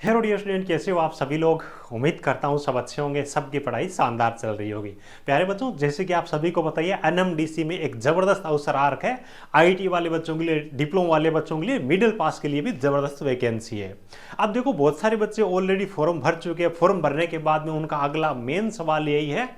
Hello dear student, कैसे हो आप सभी लोग। उम्मीद करता हूँ सब अच्छे होंगे, सबकी पढ़ाई शानदार चल रही होगी। प्यारे बच्चों, जैसे कि आप सभी को बताइए एनएमडीसी में एक जबरदस्त अवसर आ रखा है। आईटी वाले बच्चों के लिए, डिप्लोमा वाले बच्चों के लिए, मिडिल पास के लिए भी जबरदस्त वैकेंसी है। अब देखो, बहुत सारे बच्चे ऑलरेडी फॉर्म भर चुके हैं। फॉर्म भरने के बाद में उनका अगला मेन सवाल यही है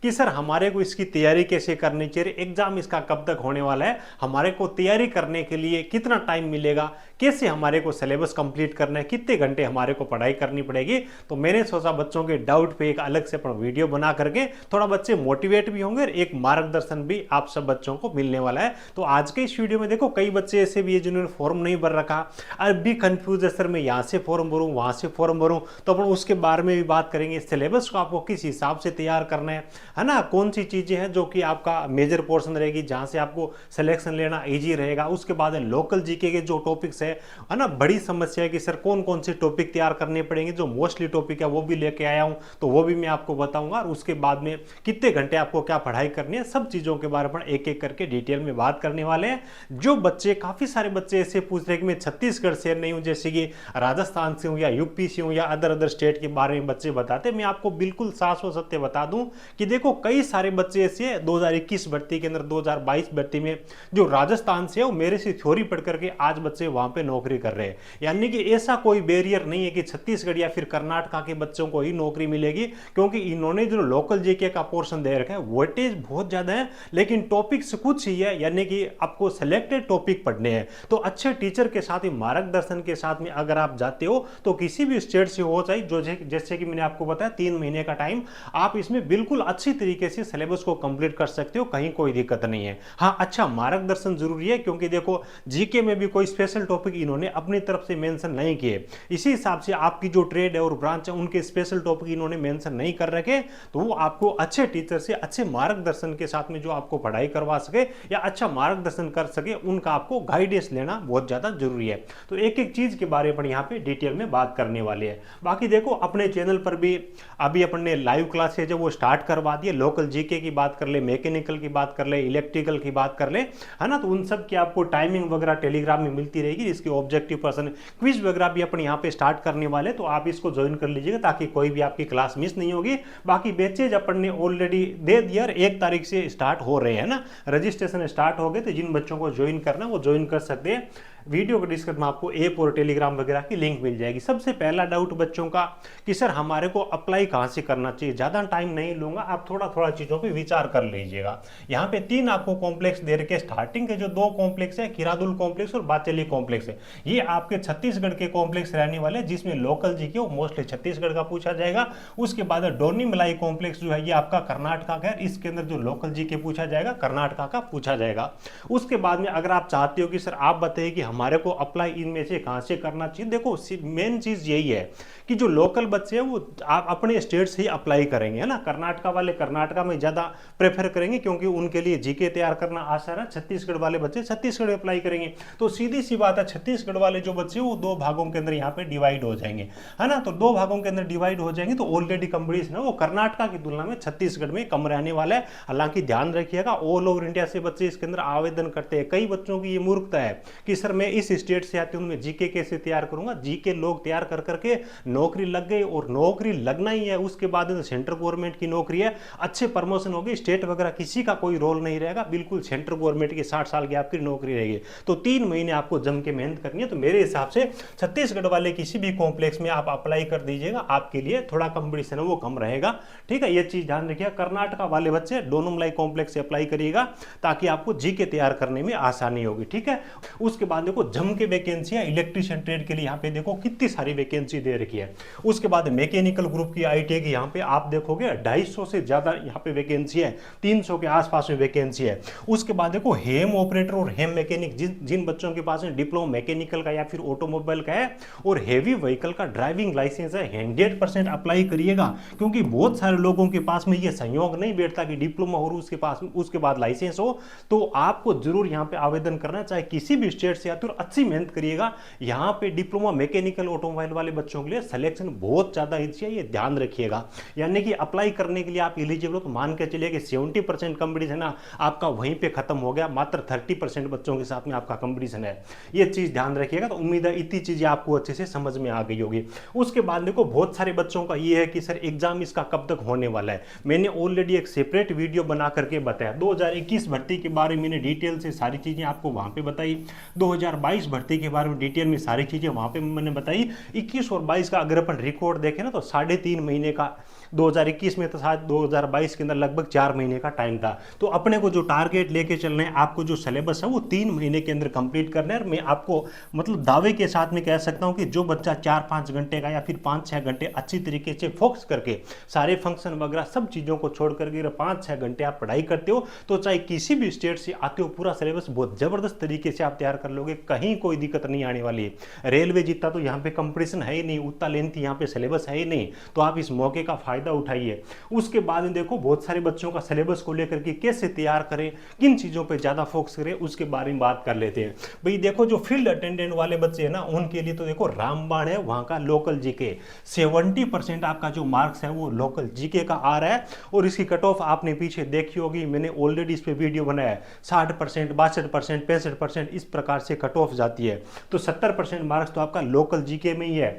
कि सर हमारे को इसकी तैयारी कैसे करनी चाहिए, एग्जाम इसका कब तक होने वाला है, हमारे को तैयारी करने के लिए कितना टाइम मिलेगा, कैसे हमारे को सिलेबस कंप्लीट करना है, कितने घंटे हमारे को पढ़ाई करनी पड़ेगी। तो मैंने सोचा बच्चों के डाउट पे एक अलग से अपना वीडियो बना करके थोड़ा बच्चे मोटिवेट भी होंगे और एक मार्गदर्शन भी आप सब बच्चों को मिलने वाला है। तो आज के इस वीडियो में देखो, कई बच्चे ऐसे भी है जिन्होंने फॉर्म नहीं भर रखा, अब भी कंफ्यूज है, सर मैं यहाँ से फॉर्म भरूँ वहाँ से फॉर्म भरूँ। तो अपन उसके बारे में भी बात करेंगे, सिलेबस को आपको किस हिसाब से तैयार करना है ना, कौन सी चीजें हैं जो कि आपका मेजर पोर्शन रहेगी, जहां से आपको सिलेक्शन लेना इजी रहेगा। उसके बाद लोकल जीके के जो टॉपिक्स है ना, बड़ी समस्या है कि सर कौन कौन से टॉपिक तैयार करने पड़ेंगे। जो मोस्टली टॉपिक है वो भी लेके आया हूं, तो वो भी मैं आपको बताऊंगा। और उसके बाद में कितने घंटे आपको क्या पढ़ाई करनी है, सब चीजों के बारे में एक एक करके डिटेल में बात करने वाले हैं। जो बच्चे, काफी सारे बच्चे ऐसे पूछ रहे हैं कि मैं छत्तीसगढ़ से नहीं हूं, जैसे कि राजस्थान से हूं या यूपी से हूं या अदर स्टेट के बारे में बच्चे बताते। मैं आपको बिल्कुल साफ और सत्य बता दूं कि देखो, कई सारे बच्चे ऐसे 2021 भर्ती के अंदर, 2022 भर्ती में जो राजस्थान से है, वो मेरे से थ्योरी पढ़ करके आज बच्चे वहां पे नौकरी कर रहे हैं। यानी कि ऐसा कोई बैरियर नहीं है कि छत्तीसगढ़ या फिर कर्नाटक के बच्चों को ही नौकरी मिलेगी, क्योंकि इन्होंने जो लोकल जीके का पोर्शन दे रखा है, वेटेज बहुत ज्यादा है, लेकिन टॉपिक्स कुछ ही है। यानी कि आपको सिलेक्टेड टॉपिक पढ़ने हैं। तो अच्छे टीचर के साथ ही, मार्गदर्शन के साथ में अगर आप जाते हो तो किसी भी स्टेट से हो, चाहे जो जैसे कि मैंने आपको बताया 3 महीने का टाइम, आप इसमें बिल्कुल अच्छी तरीके से सिलेबस को कंप्लीट कर सकते हो, कहीं कोई दिक्कत नहीं है। हाँ, अच्छा मार्गदर्शन जरूरी है, क्योंकि देखो जीके में भी कोई स्पेशल टॉपिक इन्होंने अपनी तरफ से मेंशन नहीं किए। इसी हिसाब से आपकी जो ट्रेड है और ब्रांच है, उनके स्पेशल टॉपिक इन्होंने मेंशन नहीं कर रखे। तो वो आपको अच्छे टीचर से, अच्छे मार्गदर्शन के साथ में जो आपको पढ़ाई करवा सके या अच्छा मार्गदर्शन कर सके, उनका आपको गाइडेंस लेना बहुत ज्यादा जरूरी है। तो एक एक चीज के बारे में यहाँ पे डिटेल में बात करने वाले हैं। बाकी देखो, अपने चैनल पर भी अभी अपन ने लाइव क्लासेज जो वो स्टार्ट करवा दिए। लोकल जीके की बात कर ले, मैकेनिकल की बात कर ले, इलेक्ट्रिकल की बात कर ले, है ना। तो उन सब की आपको टाइमिंग वगैरह टेलीग्राम में मिलती रहेगी। इसके ऑब्जेक्टिव पर्सन क्विज वगैरह भी अपन यहाँ पे स्टार्ट करने वाले, तो आप इसको ज्वाइन कर लीजिएगा ताकि कोई भी आपकी क्लास मिस नहीं होगी। बाकी बैचेज अपन ने ऑलरेडी दे दिया, 1 तारीख से स्टार्ट हो रहे हैं ना, रजिस्ट्रेशन स्टार्ट हो गए। तो जिन बच्चों को ज्वाइन करना है वो ज्वाइन कर सकते हैं। वीडियो के डिस्क्रिप्शन में आपको ऐप और टेलीग्राम वगैरह की लिंक मिल जाएगी। सबसे पहला डाउट बच्चों का कि सर हमारे को अप्लाई कहां से करना चाहिए। ज्यादा टाइम नहीं लूंगा, आप थोड़ा थोड़ा चीजों पे विचार कर लीजिएगा। यहाँ पे 3 आपको कॉम्प्लेक्स दे रखे। स्टार्टिंग के जो 2 कॉम्प्लेक्स है, किरादुल कॉम्प्लेक्स और बाचेली कॉम्प्लेक्स है, ये आपके छत्तीसगढ़ के कॉम्प्लेक्स रहने वाले, जिसमें लोकल जीके मोस्टली छत्तीसगढ़ का पूछा जाएगा। उसके बाद डोरनी मलाई कॉम्प्लेक्स जो है, ये आपका कर्नाटक का है, इसके अंदर जो लोकल जीके पूछा जाएगा कर्नाटक का पूछा जाएगा। उसके बाद में अगर आप चाहते हो कि सर आप बताइए कि हमारे को अप्लाई इनमें से कहां से करना चाहिए, देखो मेन चीज यही है कि जो लोकल बच्चे हैं वो आप अपने स्टेट से ही अप्लाई करेंगे, है ना। कर्नाटक वाले कर्नाटक में ज्यादा प्रेफर करेंगे, क्योंकि उनके लिए जीके तैयार करना आसान है। छत्तीसगढ़ वाले बच्चे छत्तीसगढ़ में अप्लाई करेंगे। तो सीधी सी बात है, छत्तीसगढ़ वाले जो बच्चे वो 2 भागों के अंदर यहाँ पे डिवाइड हो जाएंगे, है ना। तो 2 भागों के अंदर डिवाइड हो जाएंगे। तो ऑलरेडी कंपटीशन है वो कर्नाटक की तुलना में छत्तीसगढ़ में कम रहने वाला है। हालांकि ध्यान रखिएगा, ऑल ओवर इंडिया से बच्चे इसके अंदर आवेदन करते हैं। कई बच्चों की ये मूर्खता है कि सर मैं इस स्टेट से आती हूं, मैं जीके कैसे तैयार करूंगा। जीके लोग तैयार कर करके नौकरी लग गई, और नौकरी लगना ही है। उसके बाद सेंट्रल गवर्नमेंट की नौकरी है, अच्छे प्रमोशन होगी, स्टेट वगैरह किसी का कोई रोल नहीं रहेगा, बिल्कुल सेंट्रल गवर्नमेंट की 60 साल की आपकी नौकरी रहेगी। तो 3 महीने आपको जम के मेहनत करनी है। तो मेरे हिसाब से छत्तीसगढ़ वाले किसी भी कॉम्प्लेक्स में आप अप्लाई कर दीजिएगा, आपके लिए थोड़ा कंपटीशन है वो कम रहेगा, ठीक है। ये चीज ध्यान रखिएगा। कर्नाटक वाले बच्चे डोनमलाई कॉम्प्लेक्स से अप्लाई करिएगा, ताकि आपको जीके तैयार करने में आसानी होगी, ठीक है। उसके बाद देखो, जम के वैकेंसी है इलेक्ट्रीशियन ट्रेड के लिए, यहाँ पे देखो कितनी सारी वैकेंसी दे रखी है। उसके बाद मैकेनिकल ग्रुप की आईटीआई की यहाँ पे आप देखोगे 250 से ज्यादा यहाँ पे वैकेंसी है, 300 के आसपास में वैकेंसी है। उसके बाद देखो, हेम ऑपरेटर और हेम मैकेनिक, जिन बच्चों के पास डिप्लोमा मैकेनिकल का या फिर ऑटोमोबाइल का है और हेवी व्हीकल का ड्राइविंग लाइसेंस है, 100% अप्लाई करिएगा। क्योंकि बहुत सारे लोगों के पास में ये संयोग नहीं बैठता कि डिप्लोमा और उसके बाद लाइसेंस हो। तो आपको जरूर यहाँ पे आवेदन करना, चाहे किसी भी स्टेट से विद्यार्थी और अच्छी मेहनत करिएगा। यहाँ पे डिप्लोमा मैकेनिकल ऑटोमोबाइल वाले बच्चों के लिए सिलेक्शन बहुत ज़्यादा ईजी है, ये ध्यान रखिएगा। यानी कि अप्लाई करने के लिए आप एलिजिबल हो तो मान के चलिए कि 70% कंपटीशन है ना आपका वहीं पे खत्म हो गया, मात्र 30% बच्चों के साथ में आपका कंपटीशन है। ये चीज़ ध्यान रखिएगा। तो उम्मीद है इतनी चीज़ें आपको अच्छे से समझ में आ गई होगी। उसके बाद देखो बहुत सारे बच्चों का ये है कि सर एग्जाम इसका कब तक होने वाला है। मैंने ऑलरेडी एक सेपरेट वीडियो बना करके बताया। 2021 भर्ती के बारे में मैंने डिटेल से सारी चीज़ें आपको वहाँ पे बताई। 2022 भर्ती के बारे में डिटेल में सारी चीज़ें वहाँ पे मैंने बताई। 21 और 22 का अगर अपन रिकॉर्ड देखें ना तो 3.5 महीने का 2021 में, तो शायद 2022 के अंदर लगभग 4 महीने का टाइम था। तो अपने को जो टारगेट लेके चलना है, आपको जो सिलेबस है वो 3 महीने के अंदर कंप्लीट करना है। और मैं आपको मतलब दावे के साथ में कह सकता हूँ कि जो बच्चा 4-5 घंटे का या फिर 5-6 घंटे अच्छी तरीके से फोकस करके सारे फंक्शन वगैरह सब चीज़ों को छोड़ करके 5-6 घंटे आप पढ़ाई करते हो तो चाहे किसी भी स्टेट से आते हो, पूरा सिलेबस बहुत ज़बरदस्त तरीके से आप तैयार कर लोगे, कहीं कोई दिक्कत नहीं आने वाली है। रेलवे जितना तो यहाँ पे कंपटीशन है ही नहीं, उतना लेंथी यहाँ पे सिलेबस है ही नहीं, तो आप इस मौके का फायदा उठाइए। उसके बाद में देखो बहुत सारे बच्चों का सिलेबस को लेकर के कैसे तैयार करें, किन चीज़ों पे ज़्यादा फोकस करें, उसके बारे में बात कर लेते हैं। भाई देखो जो फील्ड अटेंडेंट वाले बच्चे हैं ना उनके लिए तो देखो रामबाण है वहाँ का लोकल जीके। 70% आपका जो मार्क्स है वो लोकल जीके का आ रहा है। और इसकी कट ऑफ आपने पीछे देखी होगी, मैंने ऑलरेडी इस पे वीडियो बनाया है। 60%, 62%, 65% इस प्रकार से कट ऑफ जाती है। तो 70% मार्क्स तो आपका लोकल जीके में ही है।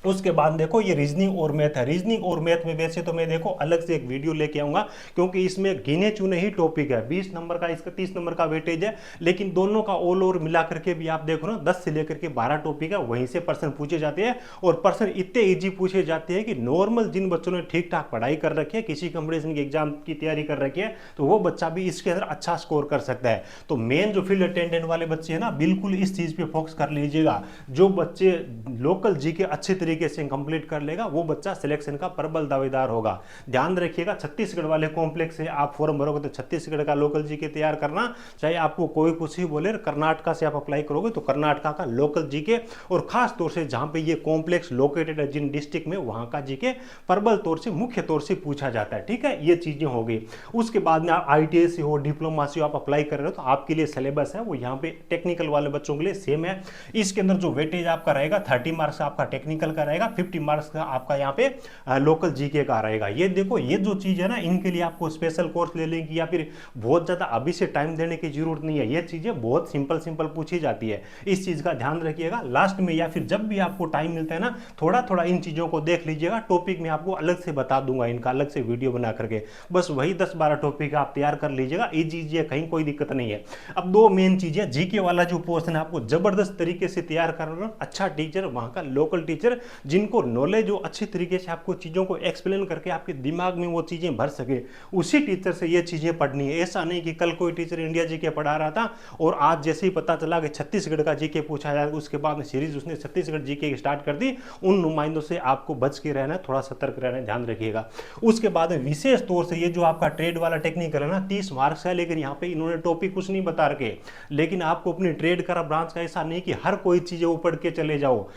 उसके बाद देखो ये रीजनिंग और मैथ है। रीजनिंग और मैथ में वैसे तो मैं देखो अलग से एक वीडियो लेके आऊंगा, क्योंकि इसमें गिने चुने ही टॉपिक है। 20 नंबर का इसका 30 नंबर का वेटेज है, लेकिन दोनों का ऑल ओवर मिला करके भी आप देखो ना 10 से लेकर के 12 टॉपिक है, वहीं से प्रश्न पूछे जाते हैं। और प्रश्न इतने ईजी पूछे जाते हैं कि नॉर्मल जिन बच्चों ने ठीक ठाक पढ़ाई कर रखी है, किसी कंपटीशन के एग्जाम की तैयारी कर रखी है, तो वो बच्चा भी इसके अंदर अच्छा स्कोर कर सकता है। तो मेन जो फील्ड अटेंडेंट वाले बच्चे हैं ना, बिल्कुल इस चीज पे फोकस कर लीजिएगा। जो बच्चे लोकल जीके अच्छे तरीके से कंप्लीट कर लेगा वो बच्चा सिलेक्शन का प्रबल दावेदार होगा। ध्यान रखिएगा छत्तीसगढ़ वाले कॉम्प्लेक्स से आप फॉर्म भरोगे तो छत्तीसगढ़ का लोकल जीके तैयार करना, चाहे आपको कोई कुछ ही बोले। कर्नाटका से आप अप्लाई करोगे तो कर्नाटका का लोकल जीके, और खास तौर से जहां पे ये कॉम्प्लेक्स लोकेटेड है जिन डिस्ट्रिक्ट में, वहां का जीके प्रबल तौर से मुख्य तौर से पूछा जाता है। ठीक है, ये चीजें हो गई। उसके बाद में आप ITI से हो, डिप्लोमा से हो, आप अप्लाई कर रहे हो तो आपके लिए सिलेबस है वो यहाँ पे टेक्निकल वाले बच्चों के लिए सेम है। इसके अंदर जो वेटेज आपका रहेगा 30 मार्क्स आपका टेक्निकल का रहेगा, 50 मार्क्स का आपका यहाँ पे लोकल जीके का रहेगा। ये देखो ये जो चीज है ना, इनके लिए आपको स्पेशल कोर्स ले लें या फिर बहुत ज्यादा अभी से टाइम देने की जरूरत नहीं है। ये चीजें बहुत सिंपल पूछी जाती है, इस चीज का ध्यान रखिएगा। लास्ट में या फिर जब भी आपको टाइम मिलता है ना, थोड़ा थोड़ा इन चीजों को देख लीजिएगा। टॉपिक में आपको अलग से बता दूंगा, इनका अलग से वीडियो बना करके, बस वही 10-12 टॉपिक आप तैयार कर लीजिएगा। ये चीजें कहीं कोई दिक्कत नहीं है। अब दो मेन चीजें, जीके वाला जो पोर्शन है आपको जबरदस्त तरीके से तैयार करना, अच्छा टीचर, वहां का लोकल टीचर जिनको नॉलेज जो अच्छी तरीके से आपको चीज़ों को एक्सप्लेन करके आपके दिमाग में वो चीज़ें भर सके, उसी टीचर से ये चीज़ें पढ़नी है। ऐसा नहीं कि कल कोई टीचर इंडिया जीके पढ़ा रहा था और आज जैसे ही पता चला कि छत्तीसगढ़ का जीके पूछा जाएगा, उसके बाद में सीरीज उसने छत्तीसगढ़ जीके स्टार्ट कर दी। उन नुमाइंदों से आपको बच के रहना है, थोड़ा सतर्क रहना है, ध्यान रखिएगा। उसके बाद में विशेष तौर से ये जो आपका ट्रेड वाला टेक्निकल है ना, 30 मार्क्स है, लेकिन यहाँ पे इन्होंने टॉपिक कुछ नहीं बता रखे। लेकिन आपको अपनी ट्रेड का ब्रांच का ऐसा नहीं कि हर कोई चीज़ें ऊपर के चले जाओ।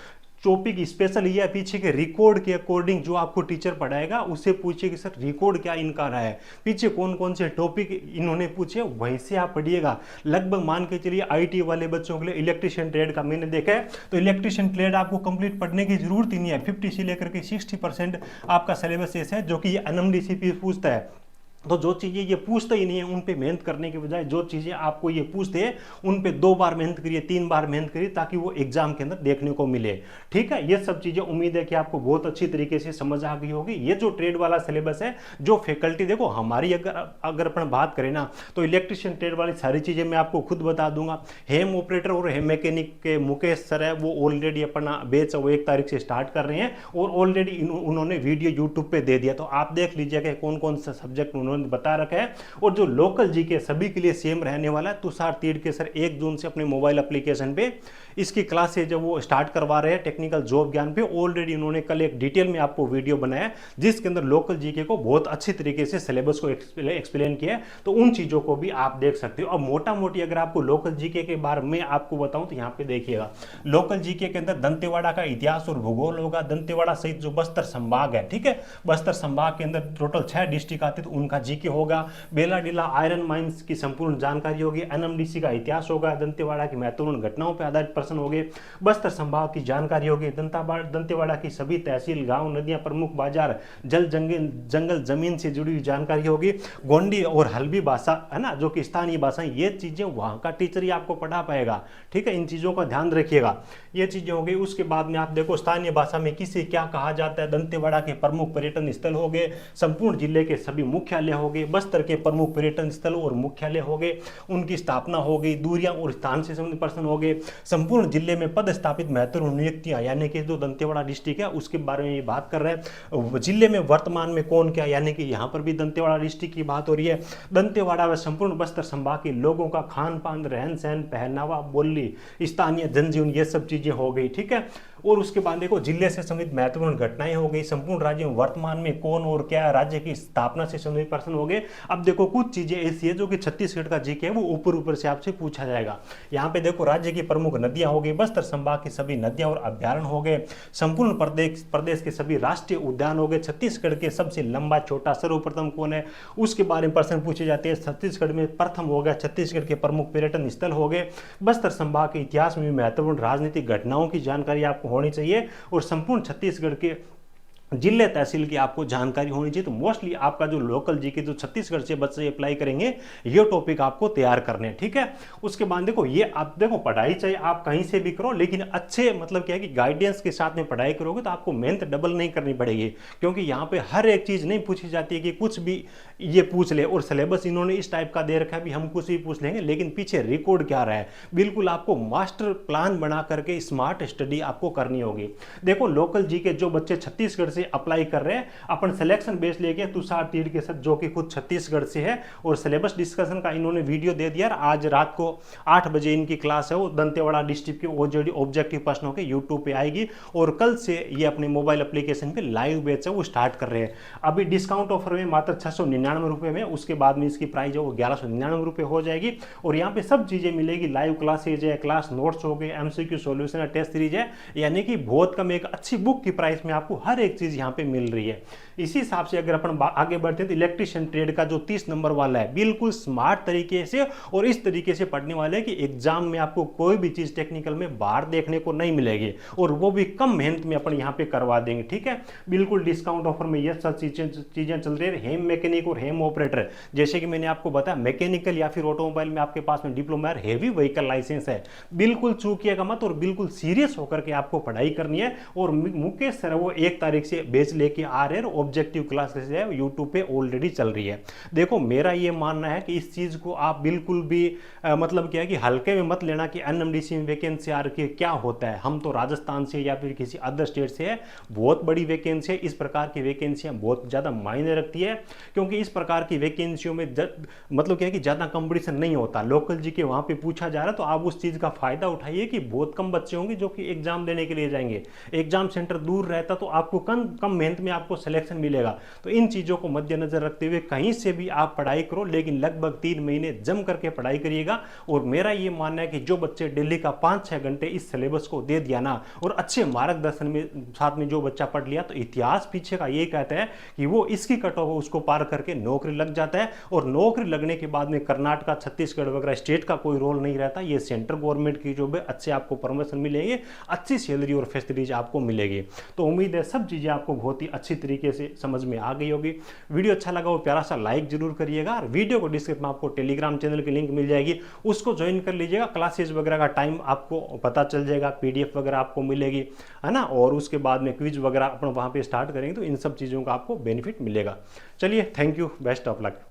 टॉपिक स्पेशल ये है, पीछे के रिकॉर्ड के अकॉर्डिंग जो आपको टीचर पढ़ाएगा उससे पूछिए कि सर रिकॉर्ड क्या इनका रहा है, पीछे कौन कौन से टॉपिक इन्होंने पूछे, वहीं से आप पढ़िएगा। लगभग मान के चलिए ITI वाले बच्चों के लिए इलेक्ट्रिशियन ट्रेड का मैंने देखा है, तो इलेक्ट्रिशियन ट्रेड आपको कंप्लीट पढ़ने की जरूरत ही नहीं है। 50 से लेकर के 60% आपका सिलेबस ऐसा है जो कि NMDC पूछता है। तो जो चीज़ें ये पूछते ही नहीं है उन पे मेहनत करने के बजाय जो चीज़ें आपको ये पूछते हैं उन पे 2 बार मेहनत करिए, 3 बार मेहनत करिए, ताकि वो एग्जाम के अंदर देखने को मिले। ठीक है, ये सब चीज़ें उम्मीद है कि आपको बहुत अच्छी तरीके से समझ आ गई होगी। ये जो ट्रेड वाला सिलेबस है, जो फैकल्टी देखो हमारी अगर अपन बात करें ना, तो इलेक्ट्रिशियन ट्रेड वाली सारी चीज़ें मैं आपको खुद बता दूंगा। हेम ऑपरेटर और हेम मैकेनिक के मुकेश सर है, वो ऑलरेडी अपना बैच वो 1 तारीख से स्टार्ट कर रहे हैं और ऑलरेडी उन्होंने वीडियो यूट्यूब पे दे दिया, तो आप देख लीजिएगा कौन कौन सा सब्जेक्ट उन्होंने बता रखा है। और जो लोकल जीके सभी के लिए सेम रहने वाला है। तुषार तीड़ के सर 1 जून से अपने मोबाइल एप्लीकेशन पे इसकी क्लासेज जो वो स्टार्ट करवा रहे हैं टेक्निकल जॉब ज्ञान पे, ऑलरेडी उन्होंने कल एक डिटेल में आपको वीडियो बनाया जिसके अंदर लोकल जीके को बहुत अच्छी तरीके से सिलेबस को एक्सप्लेन किया है, तो उन चीज़ों को भी आप देख सकते हो। अब मोटा मोटी अगर आपको लोकल जीके के बारे में आपको बताऊं तो यहाँ पे देखिएगा, लोकल जीके के अंदर दंतेवाड़ा का इतिहास और भूगोल होगा, दंतेवाड़ा सहित जो बस्तर संभाग है, ठीक है, बस्तर संभाग के अंदर टोटल 6 डिस्ट्रिक्ट आते तो उनका जीके होगा, बेलाडीला आयरन माइंस की संपूर्ण जानकारी होगी, एनएमडीसी का इतिहास होगा, दंतेवाड़ा की महत्वपूर्ण घटनाओं पर आधारित प्रश्न होंगे, बस्तर संभाग की जानकारी होगी, दंतेवाड़ा की सभी तहसील, गांव, नदियां, प्रमुख बाजार, जल जंगल जमीन से जुड़ी हुई जानकारी होगी, गोंडी और हल्बी भाषा है ना, जो कि स्थानीय भाषा, ये चीजें वहां का टीचर ही आपको पढ़ा पाएगा, ठीक है, इन चीजों का ध्यान रखिएगा, ये चीजें हो गई। उसके बाद में आप देखो स्थानीय भाषा में किसे क्या कहा जाता है, दंतेवाड़ा के प्रमुख पर्यटन स्थल हो गए, संपूर्ण जिले के सभी मुख्यालय हो गए, बस्तर के प्रमुख पर्यटन स्थल और मुख्यालय हो गए, उनकी स्थापना हो गई, दूरियां और स्थान से संबंधित प्रश्न हो गए, संपूर्ण जिले में पद स्थापित महत्वपूर्ण नियुक्तियां, यानी कि जो दंतेवाड़ा डिस्ट्रिक्ट है उसके बारे में ये बात कर रहे हैं, जिले में वर्तमान में कौन क्या, यानी कि यहाँ पर भी दंतेवाड़ा डिस्ट्रिक्ट की बात हो रही है, दंतेवाड़ा व संपूर्ण बस्तर संभाग के लोगों का खान पान, रहन सहन, पहनावा, बोली, स्थानीय जनजीवन, ये सब चीजें हो गई, ठीक है। और उसके बाद देखो जिले से संबंधित महत्वपूर्ण घटनाएं हो गई, संपूर्ण राज्य में वर्तमान में कौन और क्या, राज्य की स्थापना से संबंधित प्रश्न हो गए। अब देखो कुछ चीजें ऐसी है जो कि छत्तीसगढ़ का जीके है वो ऊपर ऊपर से आपसे पूछा जाएगा। यहाँ पे देखो राज्य की प्रमुख नदियां हो गई, बस्तर संभाग की सभी नदियां और अभ्यारण्य हो गए, संपूर्ण प्रदेश के सभी राष्ट्रीय उद्यान हो गए, छत्तीसगढ़ के सबसे लंबा छोटा सर्वप्रथम कौन है उसके बारे में प्रश्न पूछे जाते हैं, छत्तीसगढ़ में प्रथम हो गया, छत्तीसगढ़ के प्रमुख पर्यटन स्थल हो गए, बस्तर संभाग के इतिहास में भी महत्वपूर्ण राजनीतिक घटनाओं की जानकारी आपको होनी चाहिए, और संपूर्ण छत्तीसगढ़ के जिले तहसील की आपको जानकारी होनी चाहिए। तो मोस्टली आपका जो लोकल जीके जो छत्तीसगढ़ से बच्चे अप्लाई करेंगे ये टॉपिक आपको तैयार करने, ठीक है। उसके बाद देखो ये आप देखो पढ़ाई चाहे आप कहीं से भी करो, लेकिन अच्छे मतलब क्या है कि गाइडेंस के साथ में पढ़ाई करोगे तो आपको मेहनत डबल नहीं करनी पड़ेगी, क्योंकि यहाँ पे हर एक चीज नहीं पूछी जाती है कि कुछ भी ये पूछ ले, और सिलेबस इन्होंने इस टाइप का दे रखा है भी हम कुछ भी पूछ लेंगे, लेकिन पीछे रिकॉर्ड क्या रहा है, बिल्कुल आपको मास्टर प्लान बना करके स्मार्ट स्टडी आपको करनी होगी। देखो लोकल जीके जो बच्चे छत्तीसगढ़ से अप्लाई कर रहे हैं, अपन सिलेक्शन बेस लेके तुषार तीर के साथ जो कि खुद छत्तीसगढ़ से है, और सिलेबस डिस्कशन का इन्होंने वीडियो दे दिया। आज रात को 8 बजे इनकी क्लास है, वो दंतेवाड़ा डिस्ट्रिक्ट की ओजेडी ऑब्जेक्टिव प्रश्नों के यूट्यूब पे आएगी, और कल से ये अपने मोबाइल एप्लीकेशन पे लाइव बैच है वो स्टार्ट कर रहे हैं। अभी डिस्काउंट ऑफर में मात्र 699 रुपए में, उसके बाद में इसकी प्राइस है वो 1199 रुपए हो जाएगी, और यहाँ पे सब चीजें मिलेगी, लाइव क्लासेज है, क्लास नोट्स हो गए, एमसीक्यू सॉल्यूशन है, टेस्ट सीरीज है, यानी कि बहुत कम एक अच्छी बुक की प्राइस में आपको हर एक चीज यहाँ पे मिल रही है। इसी हिसाब से अगर अपन आगे बढ़ते हैं तो इलेक्ट्रिशियन ट्रेड का जो 30 नंबर वाला है बिल्कुल स्मार्ट तरीके से और इस तरीके से पढ़ने वाले हैं कि एग्जाम में आपको कोई भी चीज टेक्निकल में बाहर देखने को नहीं मिलेगी, और वो भी कम मेहनत में अपन यहाँ पे करवा देंगे, ठीक है। बिल्कुल डिस्काउंट ऑफर में ये सब चीजें चल रही है। हेम मैकेनिक और हेम ऑपरेटर, जैसे कि मैंने आपको बताया मैकेनिकल या फिर ऑटोमोबाइल में आपके पास में डिप्लोमा हेवी व्हीकल लाइसेंस है, बिल्कुल चूकिएगा मत और बिल्कुल सीरियस होकर के आपको पढ़ाई करनी है। और मुकेश सर वो 1 तारीख से बैच लेके आ रहे हैं, ऑब्जेक्टिव क्लासेस है यूट्यूब पे ऑलरेडी चल रही है। देखो मेरा ये मानना है कि इस चीज को आप बिल्कुल भी मतलब क्या है कि हल्के में मत लेना कि एनएमडीसी में वैकेंसी आ रही है, क्या होता है, हम तो राजस्थान से या फिर किसी अदर स्टेट से है, बहुत बड़ी वैकेंसी है। इस प्रकार की वैकेंसियां बहुत ज्यादा मायने रखती है, क्योंकि इस प्रकार की वैकेंसियों में मतलब क्या है कि ज्यादा कंपटीशन नहीं होता। लोकल जी के वहां पे पूछा जा रहा है, तो आप उस चीज का फायदा उठाइए कि बहुत कम बच्चे होंगे जो कि एग्जाम देने के लिए जाएंगे, एग्जाम सेंटर दूर रहता तो आपको कम मेहनत में आपको सिलेक्शन मिलेगा। तो इन चीजों को मद्देनजर रखते हुए कहीं से भी आप पढ़ाई करो, लेकिन लगभग 3 महीने जम करके पढ़ाई करिएगा। और मेरा ये मानना है कि जो बच्चे दिल्ली का 5-6 घंटे इस सिलेबस को दे दिया ना, और अच्छे मार्गदर्शन में साथ में जो बच्चा पढ़ लिया, तो इतिहास पीछे का ये कहता है कि वो इसकी कट ऑफ उसको पार करके नौकरी लग जाता है। और नौकरी लगने के बाद में कर्नाटक, छत्तीसगढ़ वगैरह स्टेट का कोई रोल नहीं रहता, ये सेंट्रल गवर्नमेंट की जो अच्छे आपको प्रमोशन मिलेंगे, अच्छी सैलरी और फैसिलिटीज आपको मिलेगी। तो उम्मीद है सब चीजें आपको बहुत ही अच्छी तरीके से समझ में आ गई होगी। वीडियो अच्छा लगा वो प्यारा सा लाइक जरूर करिएगा, और वीडियो को डिस्क्रिप्शन में आपको टेलीग्राम चैनल की लिंक मिल जाएगी, उसको ज्वाइन कर लीजिएगा। क्लासेस वगैरह का टाइम आपको पता चल जाएगा, पीडीएफ वगैरह आपको मिलेगी, है ना। और उसके बाद में क्विज वगैरह अपन वहां पे स्टार्ट करेंगे, तो इन सब चीजों का आपको बेनिफिट मिलेगा। चलिए, thank you, best of luck.